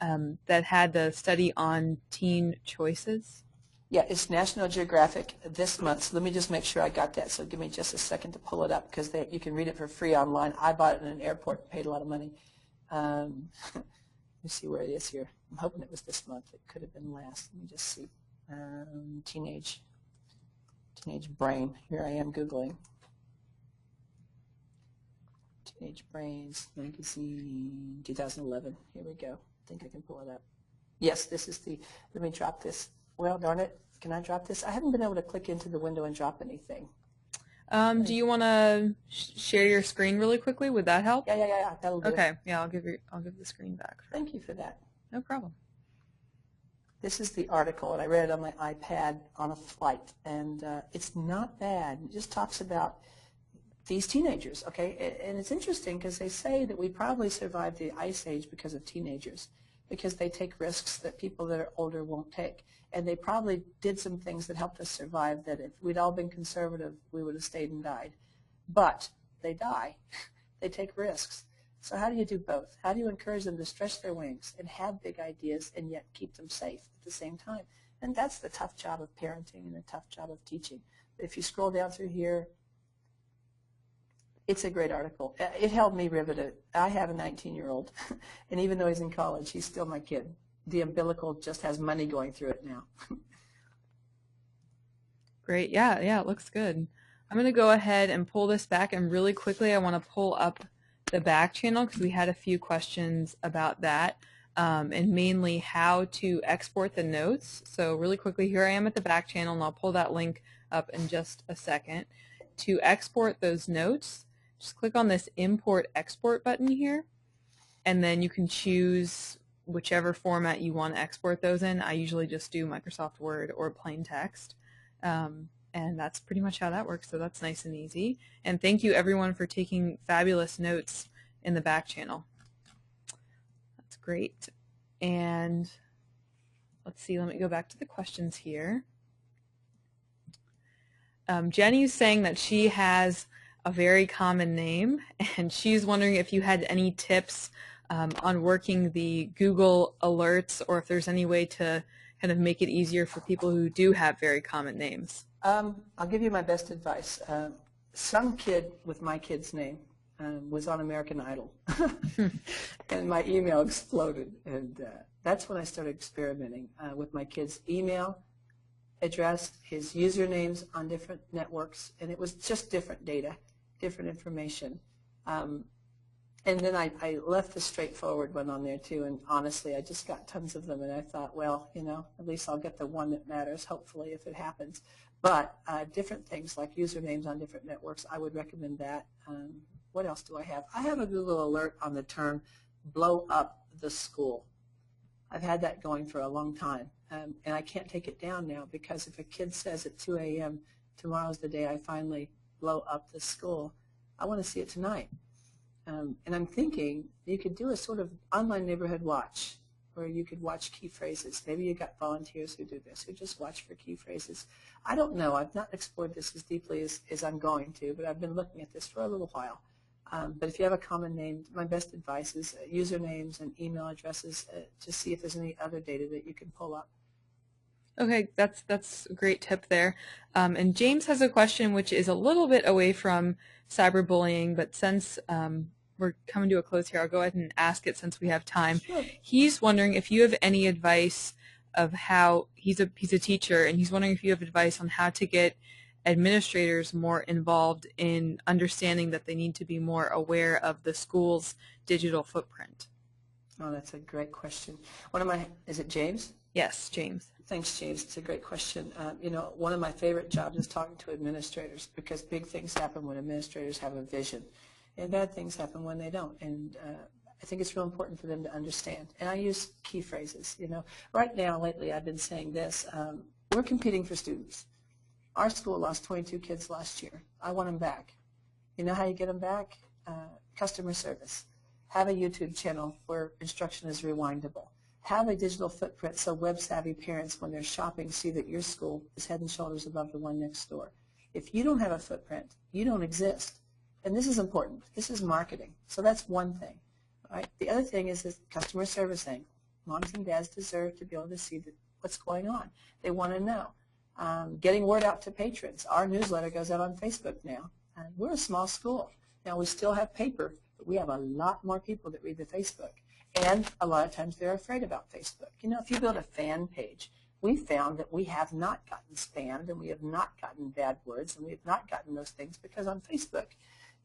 A: that had the study on teen choices.
B: Yeah, it's National Geographic this month, so let me just make sure I got that, so give me just a second to pull it up, because you can read it for free online. I bought it in an airport and paid a lot of money. Let me see where it is here. I'm hoping it was this month. It could have been last. Let me just see. Teenage Brain. Here I am Googling. Teenage Brains Magazine 2011. Here we go. I think I can pull it up. Yes, this is the, let me drop this. Well, darn it. Can I drop this? I haven't been able to click into the window and drop anything.
A: Do you want to share your screen really quickly? Would that help?
B: Yeah. That'll do.
A: Okay. Yeah, I'll give the screen back.
B: Thank you for that.
A: No problem.
B: This is the article, and I read it on my iPad on a flight, and it's not bad. It just talks about these teenagers, okay? And it's interesting because they say that we probably survived the Ice Age because of teenagers. because they take risks that people that are older won't take. And they probably did some things that helped us survive that if we'd all been conservative, we would have stayed and died. But they die. They take risks. So how do you do both? How do you encourage them to stretch their wings and have big ideas and yet keep them safe at the same time? And that's the tough job of parenting and the tough job of teaching. If you scroll down through here, it's a great article. It held me riveted. I have a 19-year-old, and even though he's in college, he's still my kid. The umbilical just has money going through it now.
A: Great. Yeah, it looks good. I'm going to go ahead and pull this back, and really quickly I want to pull up the back channel because we had a few questions about that, and mainly how to export the notes. So really quickly, here I am at the back channel, and I'll pull that link up in just a second. To export those notes, just click on this Import Export button here, and then you can choose whichever format you want to export those in. I usually just do Microsoft Word or plain text. And that's pretty much how that works, so that's nice and easy. And thank you everyone for taking fabulous notes in the back channel. That's great. And let's see, let me go back to the questions here. Jenny's saying that she has a very common name, and she's wondering if you had any tips on working the Google alerts, or if there's any way to kind of make it easier for people who do have very common names.
B: I'll give you my best advice. Some kid with my kid's name was on American Idol, and my email exploded. And that's when I started experimenting with my kid's email address, his usernames on different networks, and it was just different data, different information. And then I left the straightforward one on there too, and honestly I just got tons of them, and I thought, well, you know, at least I'll get the one that matters, hopefully, if it happens. But different things like usernames on different networks, I would recommend that. What else do I have? I have a Google alert on the term blow up the school. I've had that going for a long time, and I can't take it down now, because if a kid says at 2 a.m., tomorrow's the day I finally blow up the school, I want to see it tonight. And I'm thinking you could do a sort of online neighborhood watch, where you could watch key phrases. Maybe you got volunteers who do this, who just watch for key phrases. I don't know. I've not explored this as deeply as I'm going to, but I've been looking at this for a little while. But if you have a common name, my best advice is usernames and email addresses to see if there's any other data that you can pull up.
A: Okay, that's a great tip there. And James has a question which is a little bit away from cyberbullying, but since we're coming to a close here, I'll go ahead and ask it since we have time.
B: Sure.
A: He's wondering if you have any advice of how, he's a teacher, and he's wondering if you have advice on how to get administrators more involved in understanding that they need to be more aware of the school's digital footprint.
B: Oh, that's a great question. Is it James?
A: Yes, James.
B: Thanks, James. It's a great question. You know, one of my favorite jobs is talking to administrators, because big things happen when administrators have a vision, and bad things happen when they don't. And I think it's real important for them to understand. And I use key phrases. You know, right now, lately, I've been saying this. We're competing for students. Our school lost 22 kids last year. I want them back. You know how you get them back? Customer service. Have a YouTube channel where instruction is rewindable. Have a digital footprint so web-savvy parents, when they're shopping, see that your school is head and shoulders above the one next door. If you don't have a footprint, you don't exist. And this is important. This is marketing. So that's one thing. Right? The other thing is this customer service thing. Moms and dads deserve to be able to see what's going on. They want to know. Getting word out to patrons. Our newsletter goes out on Facebook now. We're a small school. Now, we still have paper, but we have a lot more people that read the Facebook. And a lot of times they're afraid about Facebook. You know, if you build a fan page, we found that we have not gotten spammed, and we have not gotten bad words, and we have not gotten those things, because on Facebook,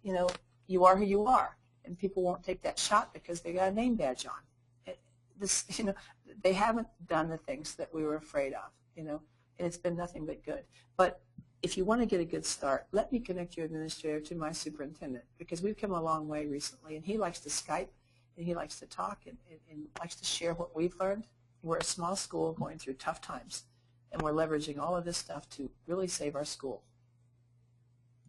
B: you know, you are who you are, and people won't take that shot because they got a name badge on. You know, they haven't done the things that we were afraid of, you know, and it's been nothing but good. But if you want to get a good start, let me connect your administrator to my superintendent, because we've come a long way recently, and he likes to Skype, and he likes to talk, and likes to share what we've learned. We're a small school going through tough times, and we're leveraging all of this stuff to really save our school.